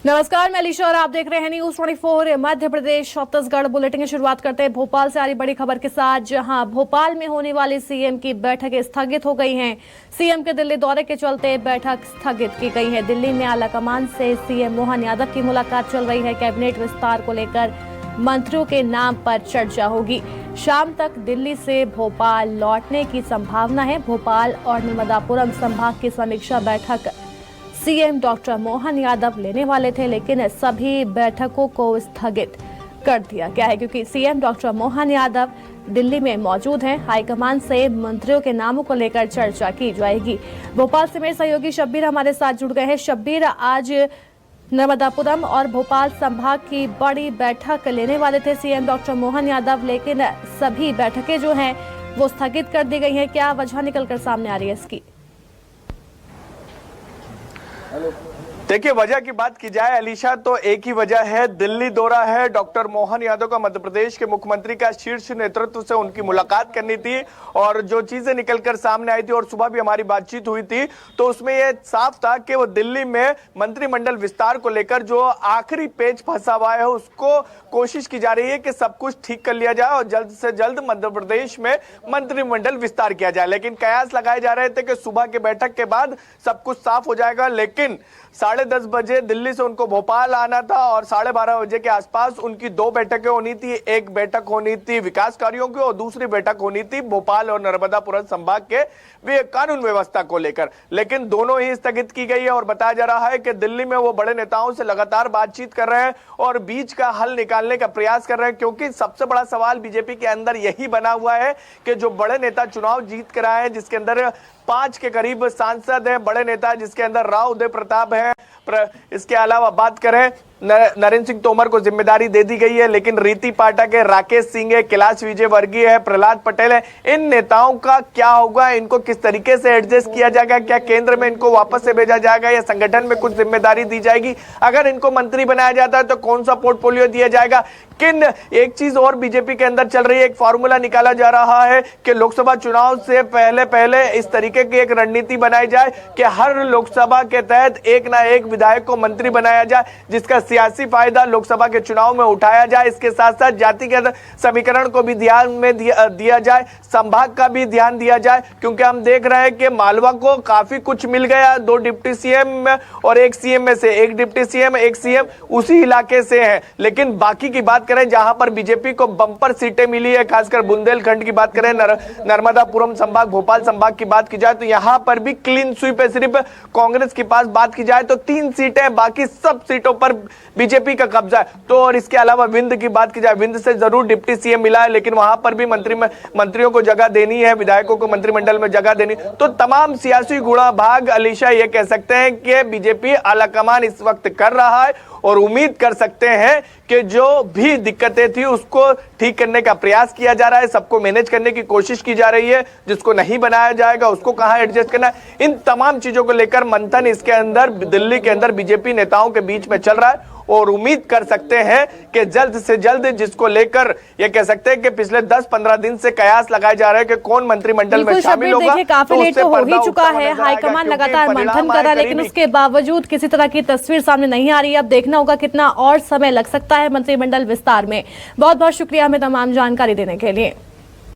नमस्कार, मैं अलीशा और आप देख रहे हैं न्यूज 24 मध्य प्रदेश छत्तीसगढ़। बुलेटिन की शुरुआत करते हैं भोपाल से आ रही बड़ी खबर के साथ, जहां भोपाल में होने वाली सीएम की बैठक स्थगित हो गई हैं। सीएम के दिल्ली दौरे के चलते बैठक स्थगित की गई है। दिल्ली में आलाकमान से सीएम मोहन यादव की मुलाकात चल रही है। कैबिनेट विस्तार को लेकर मंत्रियों के नाम पर चर्चा होगी। शाम तक दिल्ली से भोपाल लौटने की संभावना है। भोपाल और नर्मदापुरम संभाग की समीक्षा बैठक सीएम डॉक्टर मोहन यादव लेने वाले थे, लेकिन सभी बैठकों को स्थगित कर दिया गया है क्योंकि सीएम डॉक्टर मोहन यादव दिल्ली में मौजूद हैं। हाईकमान से मंत्रियों के नामों को लेकर चर्चा की जाएगी। भोपाल से मेरे सहयोगी शब्बीर हमारे साथ जुड़ गए हैं। शब्बीर, आज नर्मदापुरम और भोपाल संभाग की बड़ी बैठक लेने वाले थे सीएम डॉक्टर मोहन यादव, लेकिन सभी बैठकें जो हैं वो स्थगित कर दी गई हैं। क्या वजह निकलकर सामने आ रही है इसकी? देखिए, वजह की बात की जाए अलीशा तो एक ही वजह है, दिल्ली दौरा है। डॉक्टर मोहन यादव का मध्य प्रदेश के मुख्यमंत्री का शीर्ष नेतृत्व से उनकी मुलाकात करनी थी और जो चीजें निकलकर सामने आई थी और सुबह भी हमारी बातचीत हुई थी तो उसमें यह साफ था कि वो दिल्ली में मंत्रिमंडल विस्तार को लेकर जो आखिरी पेच फंसा हुआ है उसको कोशिश की जा रही है कि सब कुछ ठीक कर लिया जाए और जल्द से जल्द मध्य प्रदेश में मंत्रिमंडल विस्तार किया जाए। लेकिन कयास लगाए जा रहे थे कि सुबह के बैठक के बाद सब कुछ साफ हो जाएगा, लेकिन 10:30 बजे दिल्ली से उनको भोपाल आना था और 12:30 बजे के आसपास उनकी दो बैठकें होनी थी। एक बैठक होनी थी विकास कार्यों की और दूसरी बैठक होनी थी भोपाल और नर्मदापुरम संभाग के कानून व्यवस्था को लेकर, लेकिन दोनों ही स्थगित की गई है। और बताया जा रहा है कि दिल्ली में वो बड़े नेताओं से लगातार बातचीत कर रहे हैं और बीच का हल निकालने का प्रयास कर रहे हैं, क्योंकि सबसे बड़ा सवाल बीजेपी के अंदर यही बना हुआ है कि जो बड़े नेता चुनाव जीत कर आए हैं, जिसके अंदर 5 के करीब सांसद हैं, बड़े नेता जिसके अंदर राव उदय प्रताप है, इसके अलावा बात करें नरेंद्र सिंह तोमर को जिम्मेदारी दे दी गई है, लेकिन रीति पाठक है, राकेश सिंह है, कैलाश विजयवर्गीय है, प्रहलाद पटेल है। इन नेताओं का क्या होगा, इनको किस तरीके से एडजस्ट किया जाएगा? क्या केंद्र में इनको वापस से भेजा जाएगा या संगठन में कुछ जिम्मेदारी दी जाएगी? अगर इनको मंत्री बनाया जाता है तो कौन सा पोर्टफोलियो दिया जाएगा? किन एक चीज और बीजेपी के अंदर चल रही है, एक फॉर्मूला निकाला जा रहा है कि लोकसभा चुनाव से पहले इस तरीके की एक रणनीति बनाई जाए कि हर लोकसभा के तहत एक ना एक विधायक को मंत्री बनाया जाए, जिसका सियासी फायदा लोकसभा के चुनाव में उठाया जाए। इसके साथ साथ जातिगत समीकरण को भी ध्यान में दिया जाए, संभाग का भी ध्यान दिया जाए, क्योंकि हम देख रहे हैं कि मालवा को काफी कुछ मिल गया। 2 डिप्टी सीएम और एक सीएम में से एक डिप्टी सीएम एक सीएम उसी इलाके से है। लेकिन बाकी की बात करें, जहां पर बीजेपी को बंपर सीटें मिली है, खासकर बुंदेलखंड की बात करें, नर्मदापुरम संभाग, भोपाल संभाग की बात की जाए तो यहां पर भी क्लीन स्वीप है। सिर्फ कांग्रेस के पास बात की जाए तो 3 सीटें, बाकी सब सीटों पर बीजेपी का कब्जा है। तो और इसके अलावा विंध्य की बात की जाए, विंध्य से जरूर डिप्टी सीएम मिला है, लेकिन वहां पर भी मंत्रियों को जगह देनी है, विधायकों को मंत्रिमंडल में जगह देनी। तो तमाम सियासी गुणा भाग अलीशा ये कह सकते हैं कि बीजेपी आलाकमान इस वक्त कर रहा है और उम्मीद कर सकते हैं कि जो भी दिक्कतें थी उसको ठीक करने का प्रयास किया जा रहा है, सबको मैनेज करने की कोशिश की जा रही है। जिसको नहीं बनाया जाएगा उसको कहां एडजस्ट करना है, इन तमाम चीजों को लेकर मंथन इसके अंदर दिल्ली के अंदर बीजेपी नेताओं के बीच में चल रहा है और उम्मीद कर सकते हैं कि जल्द से जल्द, जिसको लेकर ये कह सकते हैं कि पिछले 10-15 दिन से कयास लगाए जा रहे हैं कि कौन मंत्रिमंडल में शामिल होगा। देखिए, काफी लेट तो हो ही चुका है, हाईकमान लगातार मंथन कर रहा है, लेकिन उसके बावजूद किसी तरह की तस्वीर सामने नहीं आ रही है। अब देखना होगा कितना और समय लग सकता है मंत्रिमंडल विस्तार में। बहुत बहुत शुक्रिया हमें तमाम जानकारी देने के लिए।